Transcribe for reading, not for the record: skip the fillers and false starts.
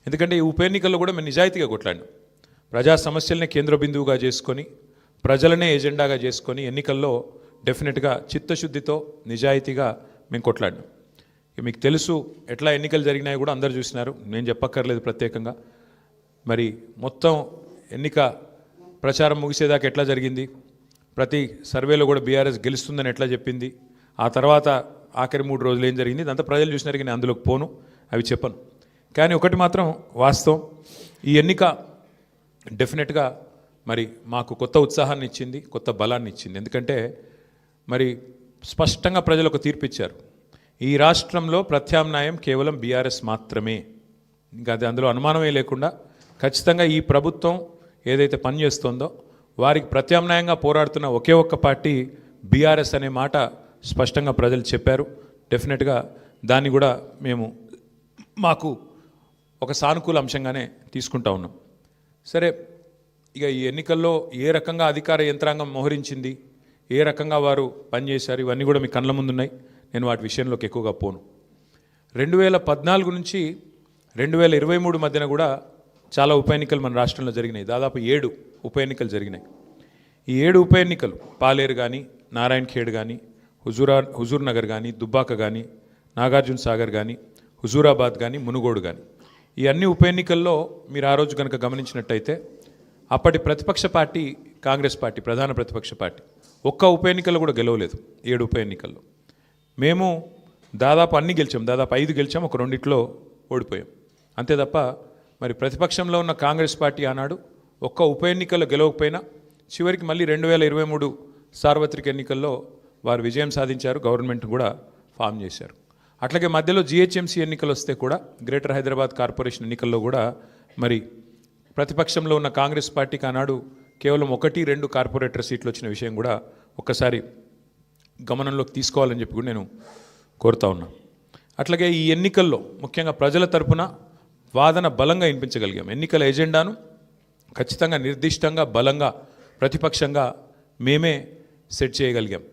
ఎందుకంటే ఈ ఉప ఎన్నికల్లో కూడా మేము నిజాయితీగా కొట్లాడినాం. ప్రజా సమస్యలనే కేంద్ర బిందువుగా చేసుకొని ప్రజలనే ఎజెండాగా చేసుకొని ఎన్నికల్లో డెఫినెట్గా చిత్తశుద్ధితో నిజాయితీగా మేము కొట్లాడినాం. మీకు తెలుసు ఎట్లా ఎన్నికలు జరిగినాయి కూడా అందరు చూసినారు, నేను చెప్పక్కర్లేదు ప్రత్యేకంగా. మరి మొత్తం ఎన్నిక ప్రచారం ముగిసేదాకా ఎట్లా జరిగింది, ప్రతి సర్వేలో కూడా బీఆర్ఎస్ గెలుస్తుందని ఎట్లా చెప్పింది, ఆ తర్వాత ఆఖరి 3 రోజులు ఏం జరిగింది ఇదంతా ప్రజలు చూసినారు. కానీ అందులోకి పోను, అవి చెప్పను. కానీ ఒకటి మాత్రం వాస్తవం, ఈ ఎన్నిక డెఫినెట్గా మరి మాకు కొత్త ఉత్సాహాన్ని ఇచ్చింది, కొత్త బలాన్ని ఇచ్చింది. ఎందుకంటే మరి స్పష్టంగా ప్రజలు ఒక తీర్పు ఇచ్చారు, ఈ రాష్ట్రంలో ప్రత్యామ్నాయం కేవలం బీఆర్ఎస్ మాత్రమే. ఇంకా అది అందులో అనుమానమే లేకుండా ఖచ్చితంగా ఈ ప్రభుత్వం ఏదైతే పనిచేస్తుందో వారికి ప్రత్యామ్నాయంగా పోరాడుతున్న ఒకే ఒక్క పార్టీ బీఆర్ఎస్ అనే మాట స్పష్టంగా ప్రజలు చెప్పారు. డెఫినెట్గా దాన్ని కూడా మేము మాకు ఒక సానుకూల అంశంగానే తీసుకుంటా ఉన్నాం. సరే, ఇక ఈ ఎన్నికల్లో ఏ రకంగా అధికార యంత్రాంగం మోహరించింది, ఏ రకంగా వారు పనిచేశారు, ఇవన్నీ కూడా మీ కళ్ళ ముందున్నాయి. నేను వాటి విషయంలోకి ఎక్కువగా పోను. 2014 నుంచి 2023 మధ్యన కూడా చాలా ఉప ఎన్నికలు మన రాష్ట్రంలో జరిగినాయి. దాదాపు 7 ఉప ఎన్నికలు జరిగినాయి. ఈ 7 ఉప ఎన్నికలు పాలేరు కానీ, నారాయణ ఖేడ్ కానీ, హుజూర్ నగర్ కానీ, దుబ్బాక కానీ, నాగార్జున సాగర్ కానీ, హుజూరాబాద్ కానీ, మునుగోడు కానీ, ఈ అన్ని ఉప ఎన్నికల్లో మీరు ఆ రోజు కనుక గమనించినట్టయితే అప్పటి ప్రతిపక్ష పార్టీ కాంగ్రెస్ పార్టీ, ప్రధాన ప్రతిపక్ష పార్టీ, ఒక్క ఉప ఎన్నికల్లో కూడా గెలవలేదు. 7 ఉప ఎన్నికల్లో మేము దాదాపు అన్ని గెలిచాం, దాదాపు 5 గెలిచాం, ఒక 2 ఓడిపోయాం అంతే తప్ప. మరి ప్రతిపక్షంలో ఉన్న కాంగ్రెస్ పార్టీ ఆనాడు ఒక్క ఉప ఎన్నికల్లో గెలవకపోయినా చివరికి మళ్ళీ 2023 సార్వత్రిక ఎన్నికల్లో వారు విజయం సాధించారు, గవర్నమెంట్ కూడా ఫామ్ చేశారు. అట్లాగే మధ్యలో జిహెచ్ఎంసీ ఎన్నికలు వస్తే కూడా, గ్రేటర్ హైదరాబాద్ కార్పొరేషన్ ఎన్నికల్లో కూడా మరి ప్రతిపక్షంలో ఉన్న కాంగ్రెస్ పార్టీకి ఆనాడు కేవలం 1-2 కార్పొరేటర్ సీట్లు వచ్చిన విషయం కూడా ఒక్కసారి గమనంలోకి తీసుకోవాలని చెప్పి కూడా నేను కోరుతా ఉన్నా. అట్లాగే ఈ ఎన్నికల్లో ముఖ్యంగా ప్రజల తరపున వాదన బలంగా వినిపించగలిగాం. ఎన్నికల ఎజెండాను ఖచ్చితంగా నిర్దిష్టంగా బలంగా ప్రతిపక్షంగా మేమే సెట్ చేయగలిగాం.